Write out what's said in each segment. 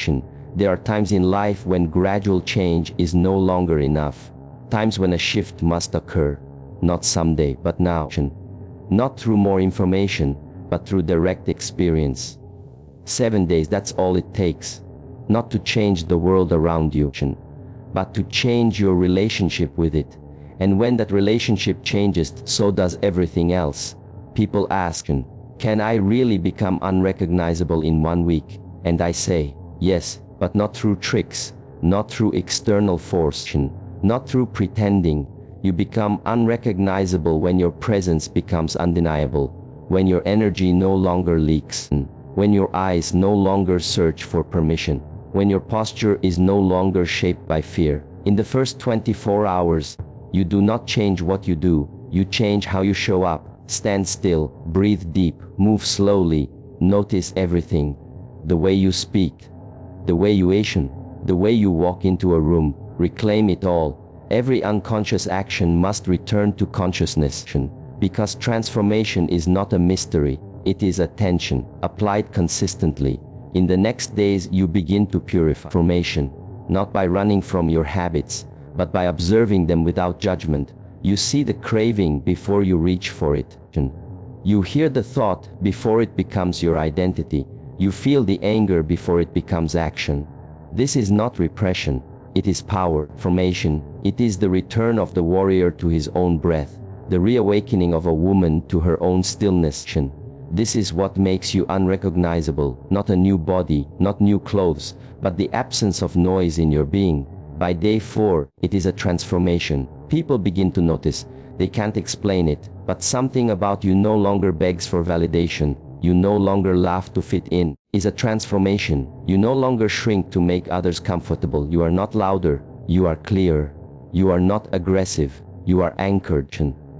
transformation. There are times in life when gradual change is no longer enough. Times when a shift must occur. Not someday, but now. Not through more information, but through direct experience. 7 days, that's all it takes. Not to change the world around you, but to change your relationship with it. And when that relationship changes, so does everything else. People ask, can I really become unrecognizable in 1 week? And I say, yes, but not through tricks, not through external force, not through pretending. You become unrecognizable when your presence becomes undeniable, when your energy no longer leaks, when your eyes no longer search for permission, when your posture is no longer shaped by fear. In the first 24 hours, you do not change what you do, you change how you show up. Stand still, breathe deep, move slowly, notice everything. The way you speak, the way you action, the way you walk into a room, reclaim it all. Every unconscious action must return to consciousness, because transformation is not a mystery, it is attention, applied consistently. In the next days you begin to purify formation, not by running from your habits, but by observing them without judgment. You see the craving before you reach for it. You hear the thought before it becomes your identity. You feel the anger before it becomes action. This is not repression, it is power, formation. It is the return of the warrior to his own breath, the reawakening of a woman to her own stillness. This is what makes you unrecognizable, not a new body, not new clothes, but the absence of noise in your being. By day 4, it is a transformation. People begin to notice. They can't explain it, but something about you no longer begs for validation. You no longer laugh to fit in. Is a transformation. You no longer shrink to make others comfortable. You are not louder. You are clear. You are not aggressive. You are anchored.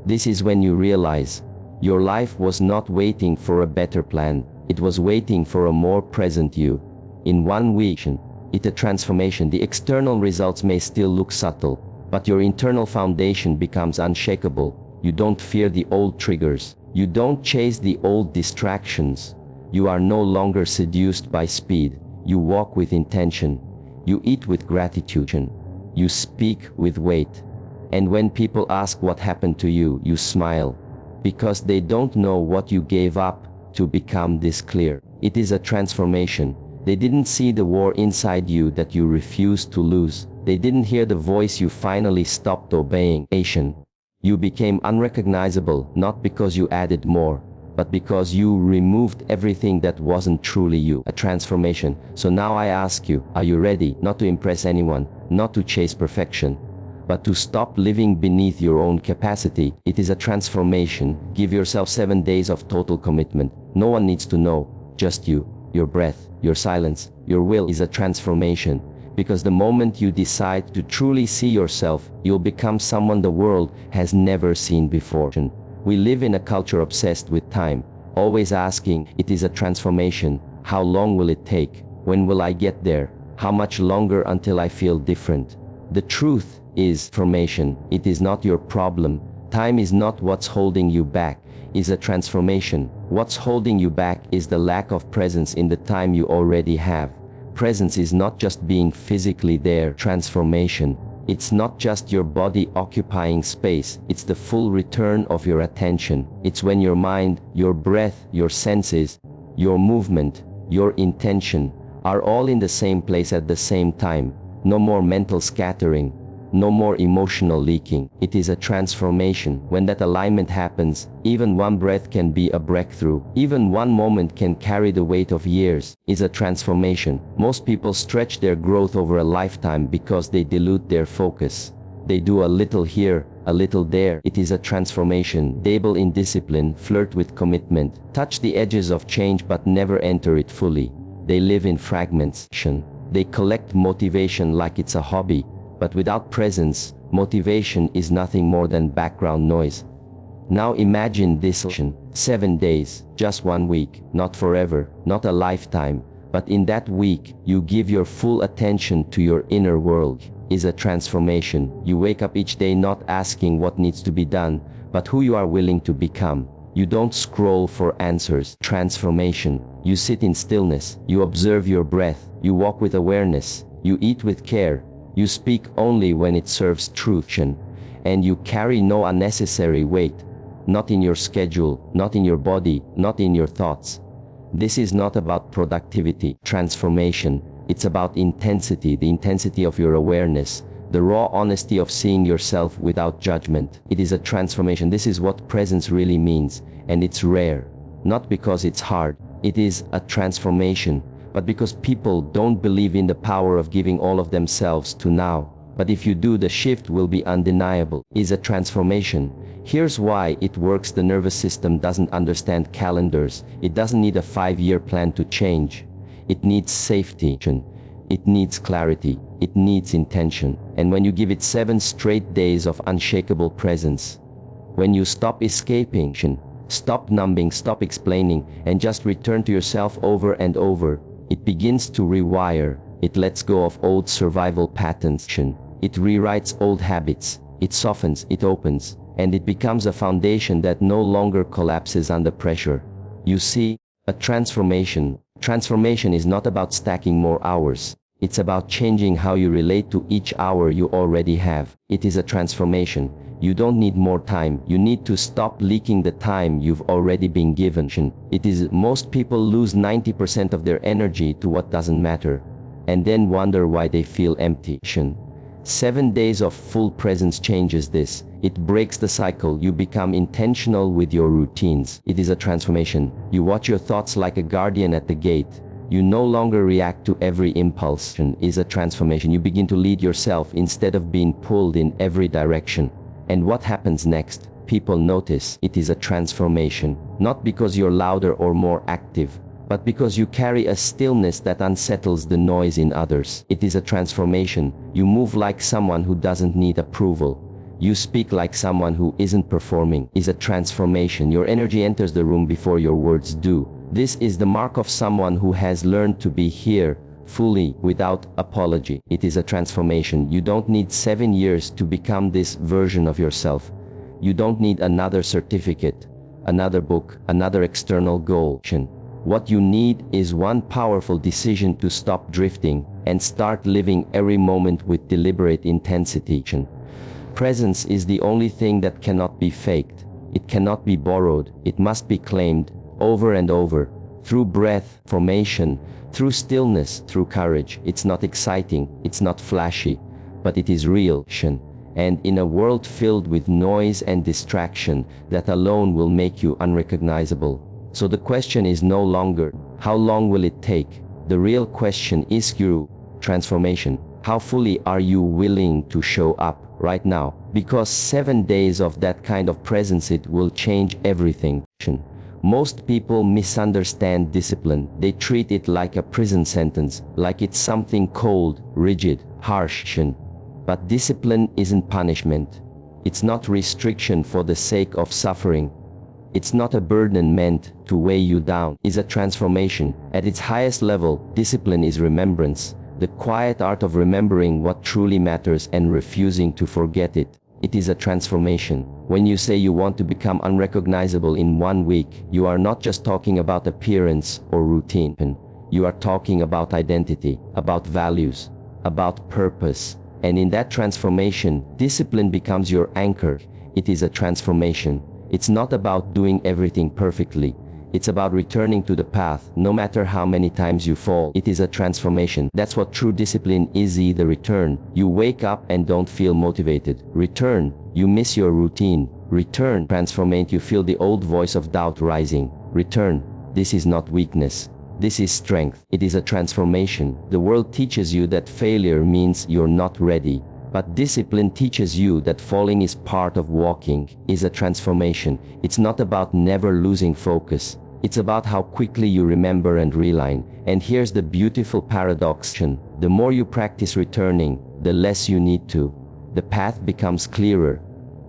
This is when you realize your life was not waiting for a better plan. It was waiting for a more present you. In 1 week, it's a transformation. The external results may still look subtle, but your internal foundation becomes unshakable. You don't fear the old triggers. You don't chase the old distractions. You are no longer seduced by speed. You walk with intention. You eat with gratitude. You speak with weight. And when people ask what happened to you, you smile. Because they don't know what you gave up to become this clear. It is a transformation. They didn't see the war inside you that you refused to lose. They didn't hear the voice you finally stopped obeying. You became unrecognizable, not because you added more, but because you removed everything that wasn't truly you. A transformation. So now I ask you, are you ready? Not to impress anyone, not to chase perfection, but to stop living beneath your own capacity. It is a transformation. Give yourself 7 days of total commitment. No one needs to know, just you. Your breath, your silence, your will is a transformation. Because the moment you decide to truly see yourself, you'll become someone the world has never seen before. We live in a culture obsessed with time, always asking, it is a transformation. How long will it take? When will I get there? How much longer until I feel different? The truth is formation. It is not your problem. Time is not what's holding you back. It's a transformation. What's holding you back is the lack of presence in the time you already have. Presence is not just being physically there. Transformation. It's not just your body occupying space. It's the full return of your attention. It's when your mind, your breath, your senses, your movement, your intention are all in the same place at the same time. No more mental scattering. No more emotional leaking. It is a transformation. When that alignment happens, even one breath can be a breakthrough. Even one moment can carry the weight of years. It's a transformation. Most people stretch their growth over a lifetime because they dilute their focus. They do a little here, a little there. It is a transformation. Dabble in discipline, flirt with commitment, touch the edges of change but never enter it fully. They live in fragments. They collect motivation like it's a hobby. But without presence, motivation is nothing more than background noise. Now imagine this: 7 days, just 1 week, not forever, not a lifetime, but in that week, you give your full attention to your inner world. Is a transformation. You wake up each day not asking what needs to be done, but who you are willing to become. You don't scroll for answers. Transformation. You sit in stillness, you observe your breath, you walk with awareness, you eat with care, you speak only when it serves truth, and you carry no unnecessary weight, not in your schedule, not in your body, not in your thoughts. This is not about productivity, transformation. It's about intensity, the intensity of your awareness, the raw honesty of seeing yourself without judgment. It is a transformation. This is what presence really means, and it's rare. Not because it's hard, it is a transformation, but because people don't believe in the power of giving all of themselves to now. But if you do, the shift will be undeniable. Is a transformation. Here's why it works. The nervous system doesn't understand calendars. It doesn't need a 5-year plan to change. It needs safety. It needs clarity. It needs intention. And when you give it 7 straight days of unshakable presence, when you stop escaping, stop numbing, stop explaining, and just return to yourself over and over, it begins to rewire. It lets go of old survival patterns. It rewrites old habits. It softens, it opens, and it becomes a foundation that no longer collapses under pressure. You see, a transformation is not about stacking more hours. It's about changing how you relate to each hour you already have. It is a transformation. You don't need more time. You need to stop leaking the time you've already been given. It is most people lose 90% of their energy to what doesn't matter, and then wonder why they feel empty. 7 days of full presence changes this. It breaks the cycle. You become intentional with your routines. It is a transformation. You watch your thoughts like a guardian at the gate. You no longer react to every impulse. Is a transformation. You begin to lead yourself instead of being pulled in every direction. And what happens next? People notice. It is a transformation. Not because you're louder or more active, but because you carry a stillness that unsettles the noise in others. It is a transformation. You move like someone who doesn't need approval. You speak like someone who isn't performing. Is a transformation. Your energy enters the room before your words do. This is the mark of someone who has learned to be here, fully, without apology. It is a transformation. You don't need 7 years to become this version of yourself. You don't need another certificate, another book, another external goal. What you need is one powerful decision to stop drifting and start living every moment with deliberate intensity. Presence is the only thing that cannot be faked. It cannot be borrowed. It must be claimed over and over, through breath, formation, through stillness, through courage. It's not exciting, it's not flashy, but it is real. And in a world filled with noise and distraction, that alone will make you unrecognizable. So the question is no longer, how long will it take? The real question is transformation. How fully are you willing to show up right now? Because 7 days of that kind of presence, it will change everything. Most people misunderstand discipline. They treat it like a prison sentence, like it's something cold, rigid, harsh. But discipline isn't punishment. It's not restriction for the sake of suffering. It's not a burden meant to weigh you down. It's a transformation. At its highest level, discipline is remembrance, the quiet art of remembering what truly matters and refusing to forget it. It is a transformation. When you say you want to become unrecognizable in 1 week, you are not just talking about appearance or routine. You are talking about identity, about values, about purpose. And in that transformation, discipline becomes your anchor. It is a transformation. It's not about doing everything perfectly. It's about returning to the path, no matter how many times you fall. It is a transformation. That's what true discipline is. The return. You wake up and don't feel motivated. Return. You miss your routine. Return. Transformate. You feel the old voice of doubt rising. Return. This is not weakness. This is strength. It is a transformation. The world teaches you that failure means you're not ready. But discipline teaches you that falling is part of walking. Is a transformation. It's not about never losing focus. It's about how quickly you remember and realign. And here's the beautiful paradox. The more you practice returning, the less you need to. The path becomes clearer.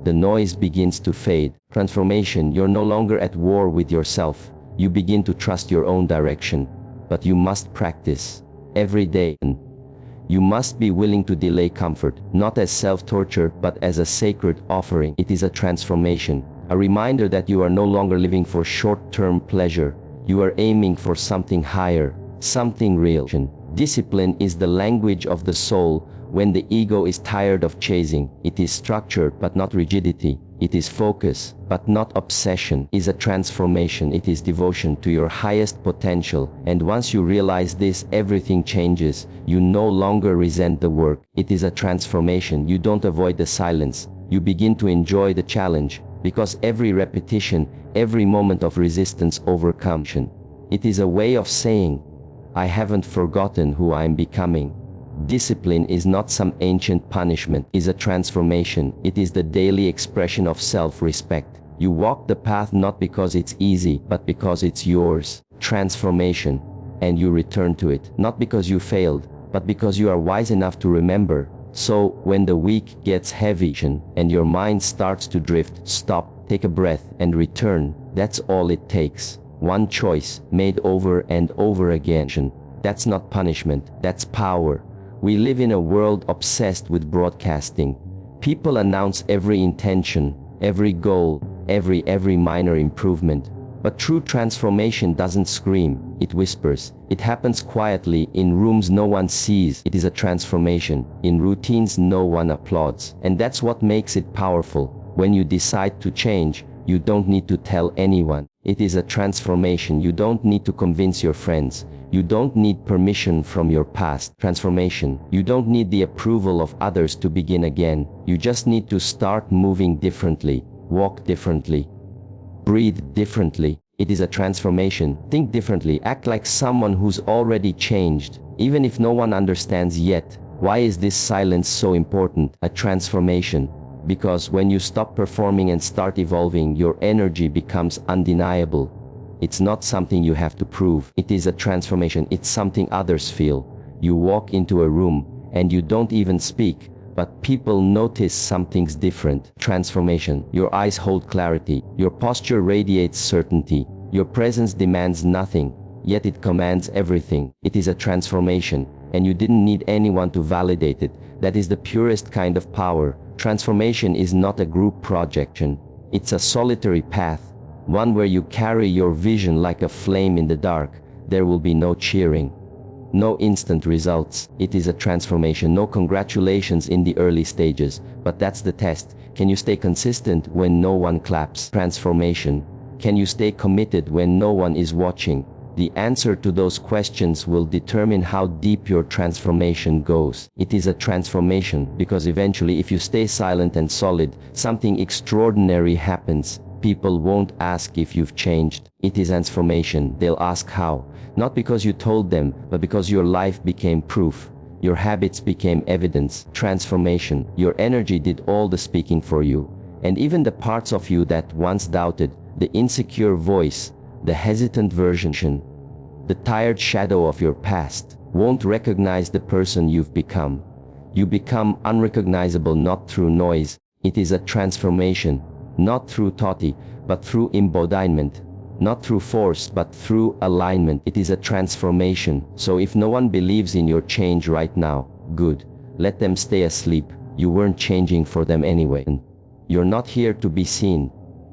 The noise begins to fade. Transformation. You're no longer at war with yourself. You begin to trust your own direction. But you must practice every day. You must be willing to delay comfort, not as self-torture, but as a sacred offering. It is a transformation, a reminder that you are no longer living for short-term pleasure. You are aiming for something higher, something real. Discipline is the language of the soul. When the ego is tired of chasing, it is structured but not rigidity. It is focus, but not obsession. It is a transformation. It is devotion to your highest potential. And once you realize this, everything changes. You no longer resent the work. It is a transformation. You don't avoid the silence. You begin to enjoy the challenge, because every repetition, every moment of resistance overcomes. It is a way of saying, I haven't forgotten who I am becoming. Discipline is not some ancient punishment. It is a transformation. It is the daily expression of self-respect. You walk the path not because it's easy, but because it's yours. Transformation. And you return to it, not because you failed, but because you are wise enough to remember. So, when the week gets heavy and your mind starts to drift, stop, take a breath, and return. That's all it takes. One choice, made over and over again. That's not punishment, that's power. We live in a world obsessed with broadcasting. People announce every intention, every goal, every minor improvement. But true transformation doesn't scream, it whispers. It happens quietly, in rooms no one sees. It is a transformation, in routines no one applauds. And that's what makes it powerful. When you decide to change, you don't need to tell anyone. It is a transformation. You don't need to convince your friends. You don't need permission from your past. Transformation. You don't need the approval of others to begin again. You just need to start moving differently, walk differently, breathe differently. It is a transformation. Think differently. Act like someone who's already changed, even if no one understands yet. Why is this silence so important? A transformation. Because when you stop performing and start evolving, your energy becomes undeniable. It's not something you have to prove. It is a transformation. It's something others feel. You walk into a room and you don't even speak, but people notice something's different. Transformation. Your eyes hold clarity. Your posture radiates certainty. Your presence demands nothing, yet it commands everything. It is a transformation, and you didn't need anyone to validate it. That is the purest kind of power. Transformation is not a group projection. It's a solitary path, one where you carry your vision like a flame in the dark. There will be no cheering, no instant results. It is a transformation. No congratulations in the early stages, but that's the test. Can you stay consistent when no one claps? Transformation. Can you stay committed when no one is watching? The answer to those questions will determine how deep your transformation goes. It is a transformation because eventually, if you stay silent and solid, something extraordinary happens. People won't ask if you've changed. It is transformation. They'll ask how. Not because you told them, but because your life became proof. Your habits became evidence. Transformation. Your energy did all the speaking for you. And even the parts of you that once doubted, the insecure voice, the hesitant version, the tired shadow of your past, won't recognize the person you've become. You become unrecognizable not through noise. It is a transformation, not through thought, but through embodiment. Not through force, but through alignment. It is a transformation. So if no one believes in your change right now, good. Let them stay asleep. You weren't changing for them anyway. You're not here to be seen.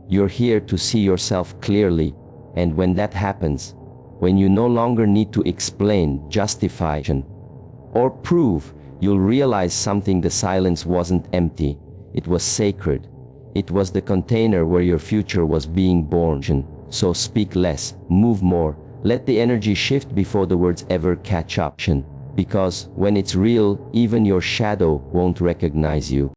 You're here to see yourself clearly. And when that happens, when you no longer need to explain, justify, or prove, you'll realize something. The silence wasn't empty. It was sacred. It was the container where your future was being born. So speak less, move more, let the energy shift before the words ever catch up. Because when it's real, even your shadow won't recognize you.